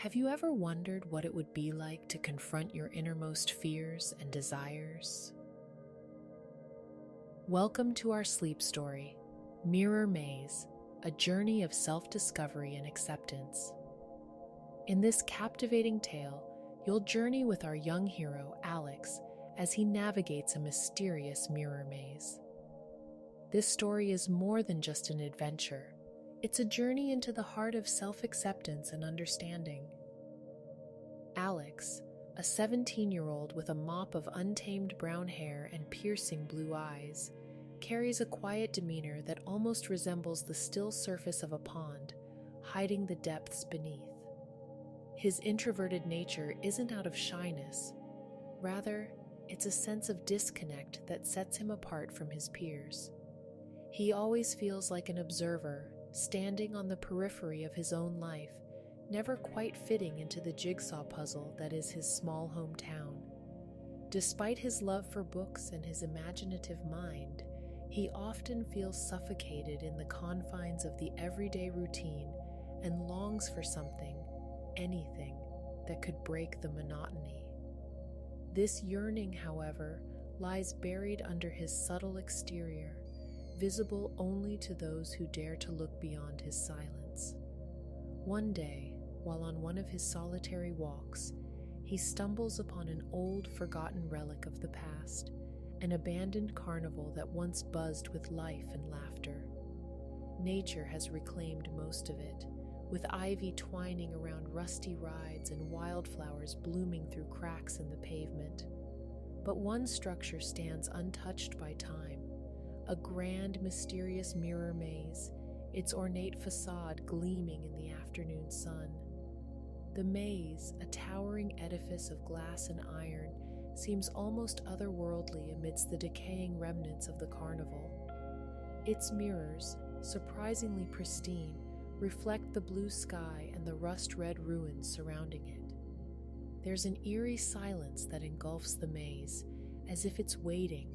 Have you ever wondered what it would be like to confront your innermost fears and desires? Welcome to our sleep story, Mirror Maze, a journey of self-discovery and acceptance. In this captivating tale, you'll journey with our young hero, Alex, as he navigates a mysterious mirror maze. This story is more than just an adventure. It's a journey into the heart of self-acceptance and understanding. Alex, a 17-year-old with a mop of untamed brown hair and piercing blue eyes, carries a quiet demeanor that almost resembles the still surface of a pond, hiding the depths beneath. His introverted nature isn't out of shyness. Rather, it's a sense of disconnect that sets him apart from his peers. He always feels like an observer, standing on the periphery of his own life, never quite fitting into the jigsaw puzzle that is his small hometown. Despite his love for books and his imaginative mind, he often feels suffocated in the confines of the everyday routine and longs for something, anything, that could break the monotony. This yearning, however, lies buried under his subtle exterior, visible only to those who dare to look beyond his silence. One day, while on one of his solitary walks, he stumbles upon an old, forgotten relic of the past, an abandoned carnival that once buzzed with life and laughter. Nature has reclaimed most of it, with ivy twining around rusty rides and wildflowers blooming through cracks in the pavement. But one structure stands untouched by time, a grand, mysterious mirror maze, its ornate facade gleaming in the afternoon sun. The maze, a towering edifice of glass and iron, seems almost otherworldly amidst the decaying remnants of the carnival. Its mirrors, surprisingly pristine, reflect the blue sky and the rust-red ruins surrounding it. There's an eerie silence that engulfs the maze, as if it's waiting,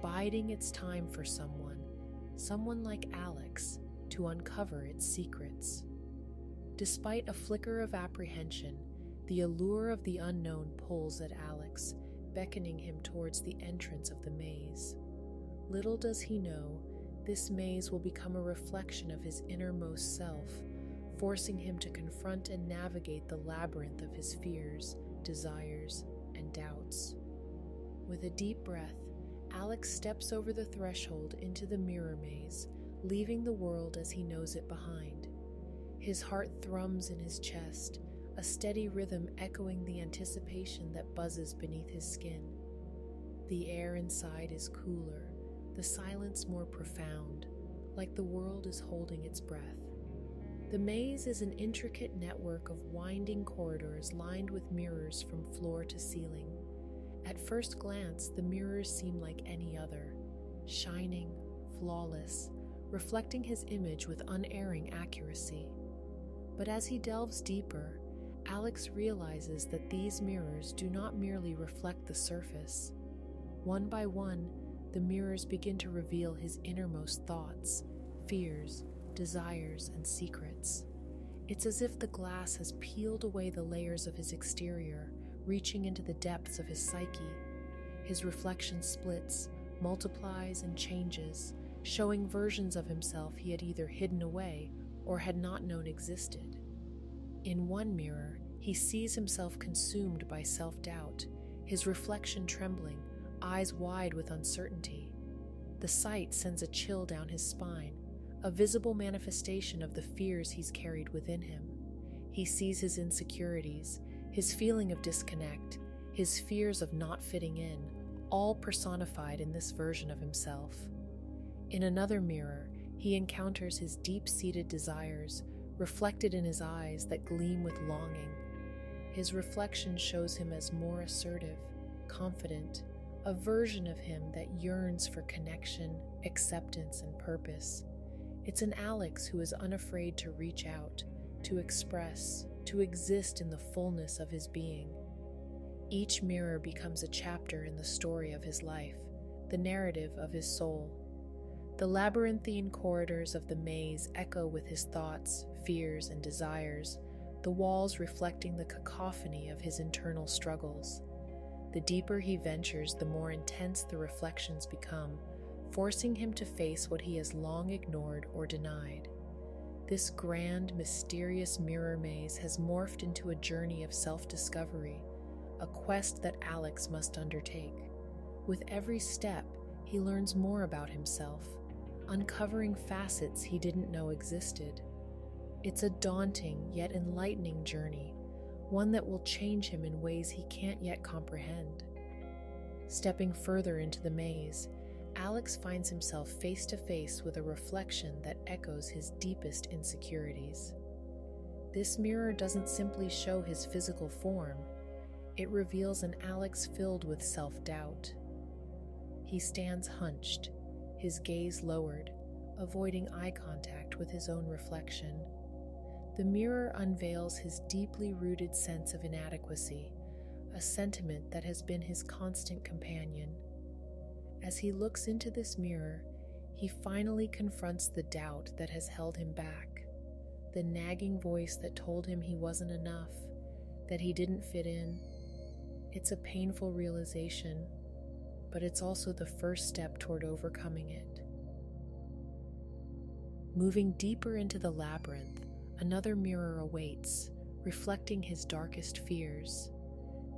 biding its time for someone like Alex, to uncover its secrets. Despite a flicker of apprehension, the allure of the unknown pulls at Alex, beckoning him towards the entrance of the maze. Little does he know, this maze will become a reflection of his innermost self, forcing him to confront and navigate the labyrinth of his fears, desires, and doubts. With a deep breath, Alex steps over the threshold into the mirror maze, leaving the world as he knows it behind. His heart thrums in his chest, a steady rhythm echoing the anticipation that buzzes beneath his skin. The air inside is cooler, the silence more profound, like the world is holding its breath. The maze is an intricate network of winding corridors lined with mirrors from floor to ceiling. At first glance, the mirrors seem like any other, shining, flawless, reflecting his image with unerring accuracy. But as he delves deeper, Alex realizes that these mirrors do not merely reflect the surface. One by one, the mirrors begin to reveal his innermost thoughts, fears, desires, and secrets. It's as if the glass has peeled away the layers of his exterior, reaching into the depths of his psyche. His reflection splits, multiplies, and changes, showing versions of himself he had either hidden away or had not known existed. In one mirror, he sees himself consumed by self-doubt, his reflection trembling, eyes wide with uncertainty. The sight sends a chill down his spine, a visible manifestation of the fears he's carried within him. He sees his insecurities, his feeling of disconnect, his fears of not fitting in, all personified in this version of himself. In another mirror, he encounters his deep-seated desires, reflected in his eyes that gleam with longing. His reflection shows him as more assertive, confident, a version of him that yearns for connection, acceptance, and purpose. It's an Alex who is unafraid to reach out, to express, to exist in the fullness of his being. Each mirror becomes a chapter in the story of his life, the narrative of his soul. The labyrinthine corridors of the maze echo with his thoughts, fears, and desires, the walls reflecting the cacophony of his internal struggles. The deeper he ventures, the more intense the reflections become, forcing him to face what he has long ignored or denied. This grand, mysterious mirror maze has morphed into a journey of self-discovery, a quest that Alex must undertake. With every step, he learns more about himself, uncovering facets he didn't know existed. It's a daunting yet enlightening journey, one that will change him in ways he can't yet comprehend. Stepping further into the maze, Alex finds himself face to face with a reflection that echoes his deepest insecurities. This mirror doesn't simply show his physical form, it reveals an Alex filled with self-doubt. He stands hunched, his gaze lowered, avoiding eye contact with his own reflection. The mirror unveils his deeply rooted sense of inadequacy, a sentiment that has been his constant companion. As he looks into this mirror, he finally confronts the doubt that has held him back, the nagging voice that told him he wasn't enough, that he didn't fit in. It's a painful realization, but it's also the first step toward overcoming it. Moving deeper into the labyrinth, another mirror awaits, reflecting his darkest fears.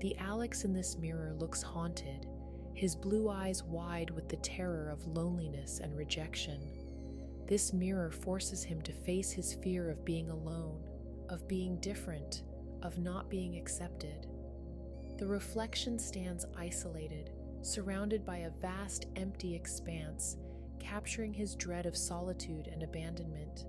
The Alex in this mirror looks haunted, his blue eyes wide with the terror of loneliness and rejection. This mirror forces him to face his fear of being alone, of being different, of not being accepted. The reflection stands isolated, surrounded by a vast, empty expanse, capturing his dread of solitude and abandonment.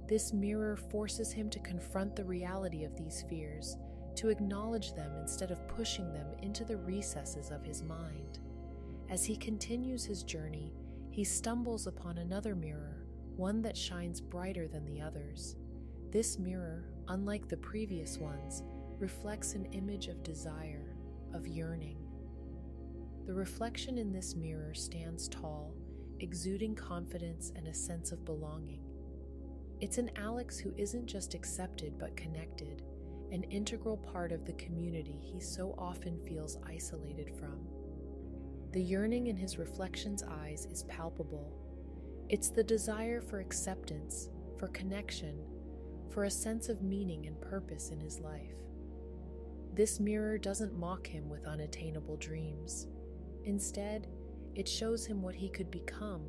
This mirror forces him to confront the reality of these fears, to acknowledge them instead of pushing them into the recesses of his mind. As he continues his journey, he stumbles upon another mirror, one that shines brighter than the others. This mirror, unlike the previous ones, reflects an image of desire, of yearning. The reflection in this mirror stands tall, exuding confidence and a sense of belonging. It's an Alex who isn't just accepted but connected, an integral part of the community he so often feels isolated from. The yearning in his reflection's eyes is palpable. It's the desire for acceptance, for connection, for a sense of meaning and purpose in his life. This mirror doesn't mock him with unattainable dreams. Instead, it shows him what he could become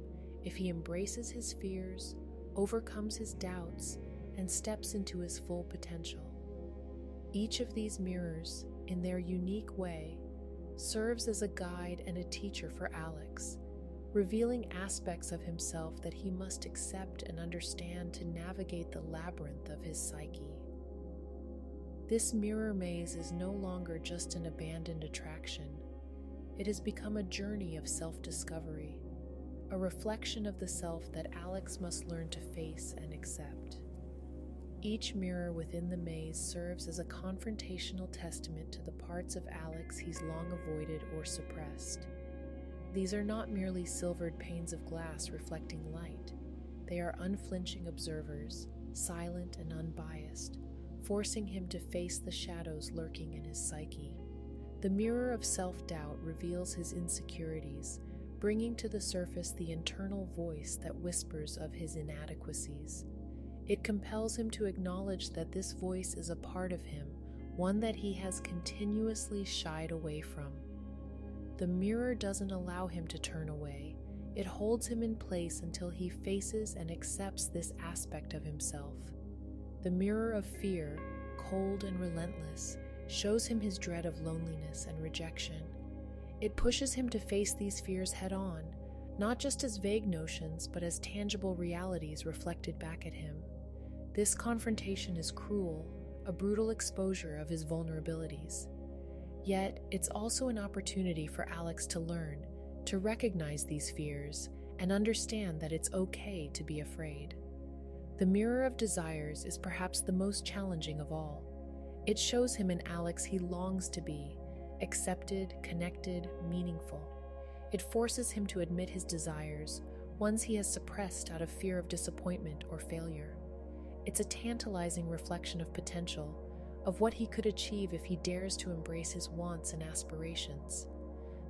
if he embraces his fears, overcomes his doubts, and steps into his full potential. Each of these mirrors, in their unique way, serves as a guide and a teacher for Alex, revealing aspects of himself that he must accept and understand to navigate the labyrinth of his psyche. This mirror maze is no longer just an abandoned attraction. It has become a journey of self-discovery, a reflection of the self that Alex must learn to face and accept. Each mirror within the maze serves as a confrontational testament to the parts of Alex he's long avoided or suppressed. These are not merely silvered panes of glass reflecting light. They are unflinching observers, silent and unbiased, forcing him to face the shadows lurking in his psyche. The mirror of self-doubt reveals his insecurities, bringing to the surface the internal voice that whispers of his inadequacies. It compels him to acknowledge that this voice is a part of him, one that he has continuously shied away from. The mirror doesn't allow him to turn away. It holds him in place until he faces and accepts this aspect of himself. The mirror of fear, cold and relentless, shows him his dread of loneliness and rejection. It pushes him to face these fears head-on, not just as vague notions, but as tangible realities reflected back at him. This confrontation is cruel, a brutal exposure of his vulnerabilities. Yet, it's also an opportunity for Alex to learn, to recognize these fears, and understand that it's okay to be afraid. The mirror of desires is perhaps the most challenging of all. It shows him an Alex he longs to be, accepted, connected, meaningful. It forces him to admit his desires, ones he has suppressed out of fear of disappointment or failure. It's a tantalizing reflection of potential, of what he could achieve if he dares to embrace his wants and aspirations.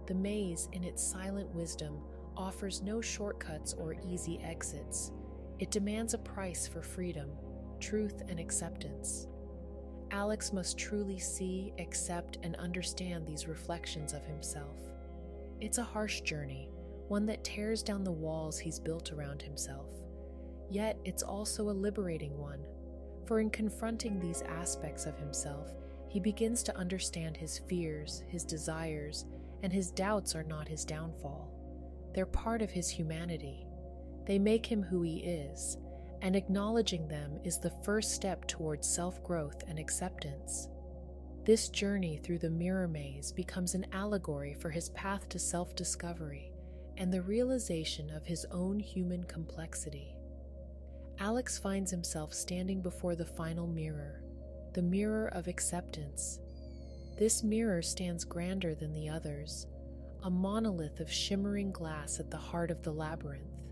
The maze, in its silent wisdom, offers no shortcuts or easy exits. It demands a price for freedom, truth, and acceptance. Alex must truly see, accept, and understand these reflections of himself. It's a harsh journey, one that tears down the walls he's built around himself. Yet it's also a liberating one, for in confronting these aspects of himself, he begins to understand his fears, his desires, and his doubts are not his downfall. They're part of his humanity. They make him who he is, and acknowledging them is the first step towards self-growth and acceptance. This journey through the mirror maze becomes an allegory for his path to self-discovery and the realization of his own human complexity. Alex finds himself standing before the final mirror, the mirror of acceptance. This mirror stands grander than the others, a monolith of shimmering glass at the heart of the labyrinth.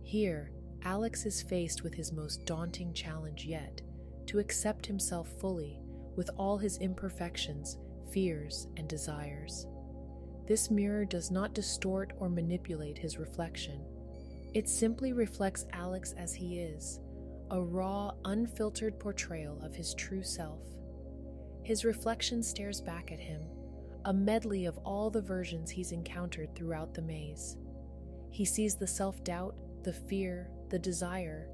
Here, Alex is faced with his most daunting challenge yet, to accept himself fully, with all his imperfections, fears, and desires. This mirror does not distort or manipulate his reflection. It simply reflects Alex as he is, a raw, unfiltered portrayal of his true self. His reflection stares back at him, a medley of all the versions he's encountered throughout the maze. He sees the self-doubt, the fear, the desire,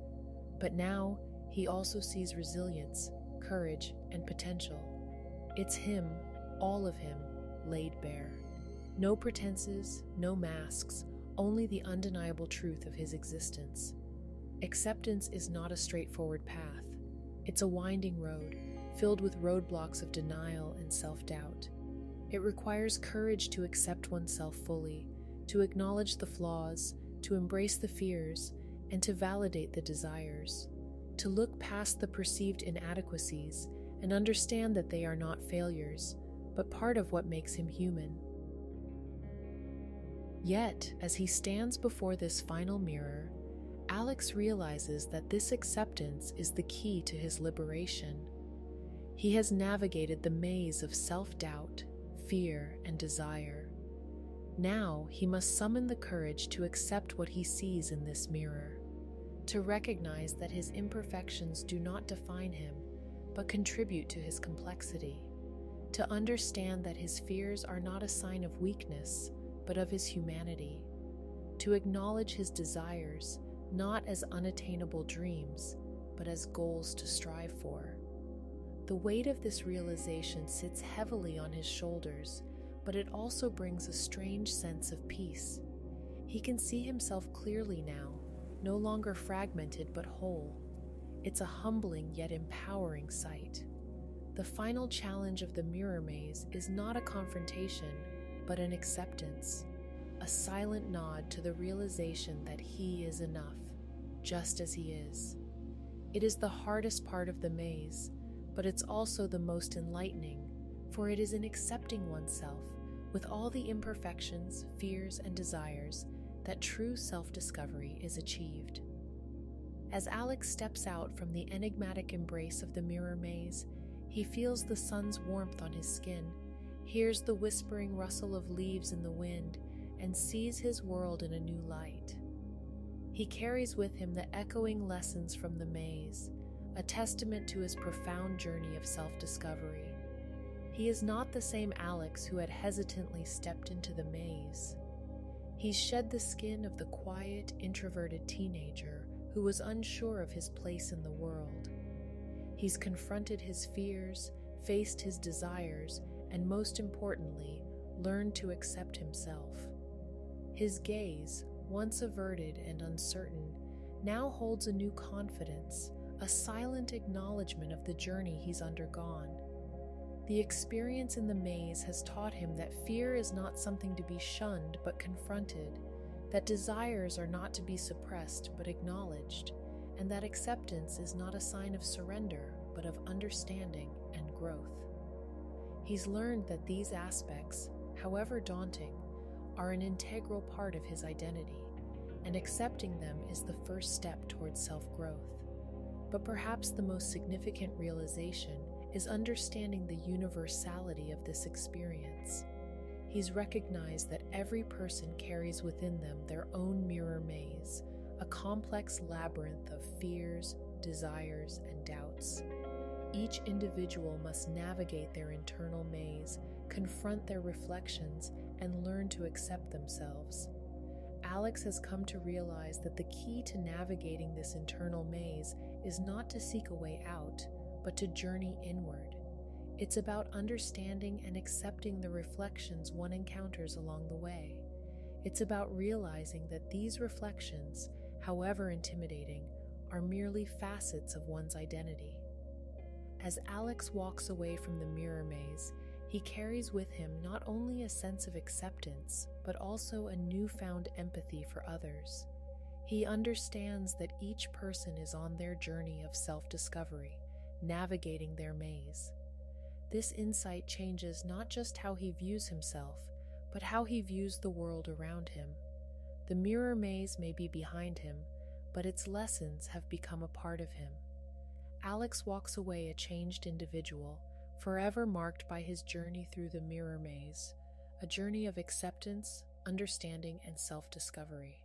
but now he also sees resilience, courage, and potential. It's him, all of him, laid bare. No pretenses, no masks, only the undeniable truth of his existence. Acceptance is not a straightforward path. It's a winding road, filled with roadblocks of denial and self-doubt. It requires courage to accept oneself fully, to acknowledge the flaws, to embrace the fears, and to validate the desires, to look past the perceived inadequacies and understand that they are not failures, but part of what makes him human. Yet, as he stands before this final mirror, Alex realizes that this acceptance is the key to his liberation. He has navigated the maze of self-doubt, fear, and desire. Now he must summon the courage to accept what he sees in this mirror, to recognize that his imperfections do not define him, but contribute to his complexity, to understand that his fears are not a sign of weakness, but of his humanity, to acknowledge his desires not as unattainable dreams, but as goals to strive for. The weight of this realization sits heavily on his shoulders, but it also brings a strange sense of peace. He can see himself clearly now, no longer fragmented but whole. It's a humbling yet empowering sight. The final challenge of the mirror maze is not a confrontation, but an acceptance, a silent nod to the realization that he is enough, just as he is. It is the hardest part of the maze, but it's also the most enlightening, for it is in accepting oneself, with all the imperfections, fears, and desires, that true self-discovery is achieved. As Alex steps out from the enigmatic embrace of the mirror maze, he feels the sun's warmth on his skin, hears the whispering rustle of leaves in the wind, and sees his world in a new light. He carries with him the echoing lessons from the maze, a testament to his profound journey of self-discovery. He is not the same Alex who had hesitantly stepped into the maze. He's shed the skin of the quiet, introverted teenager who was unsure of his place in the world. He's confronted his fears, faced his desires, and most importantly, learned to accept himself. His gaze, once averted and uncertain, now holds a new confidence, a silent acknowledgement of the journey he's undergone. The experience in the maze has taught him that fear is not something to be shunned but confronted, that desires are not to be suppressed but acknowledged, and that acceptance is not a sign of surrender but of understanding and growth. He's learned that these aspects, however daunting, are an integral part of his identity, and accepting them is the first step towards self-growth. But perhaps the most significant realization is understanding the universality of this experience. He's recognized that every person carries within them their own mirror maze, a complex labyrinth of fears, desires, and doubts. Each individual must navigate their internal maze, confront their reflections, and learn to accept themselves. Alex has come to realize that the key to navigating this internal maze is not to seek a way out, but to journey inward. It's about understanding and accepting the reflections one encounters along the way. It's about realizing that these reflections, however intimidating, are merely facets of one's identity. As Alex walks away from the mirror maze, he carries with him not only a sense of acceptance, but also a newfound empathy for others. He understands that each person is on their journey of self-discovery, navigating their maze. This insight changes not just how he views himself, but how he views the world around him. The mirror maze may be behind him, but its lessons have become a part of him. Alex walks away a changed individual, forever marked by his journey through the mirror maze, a journey of acceptance, understanding, and self-discovery.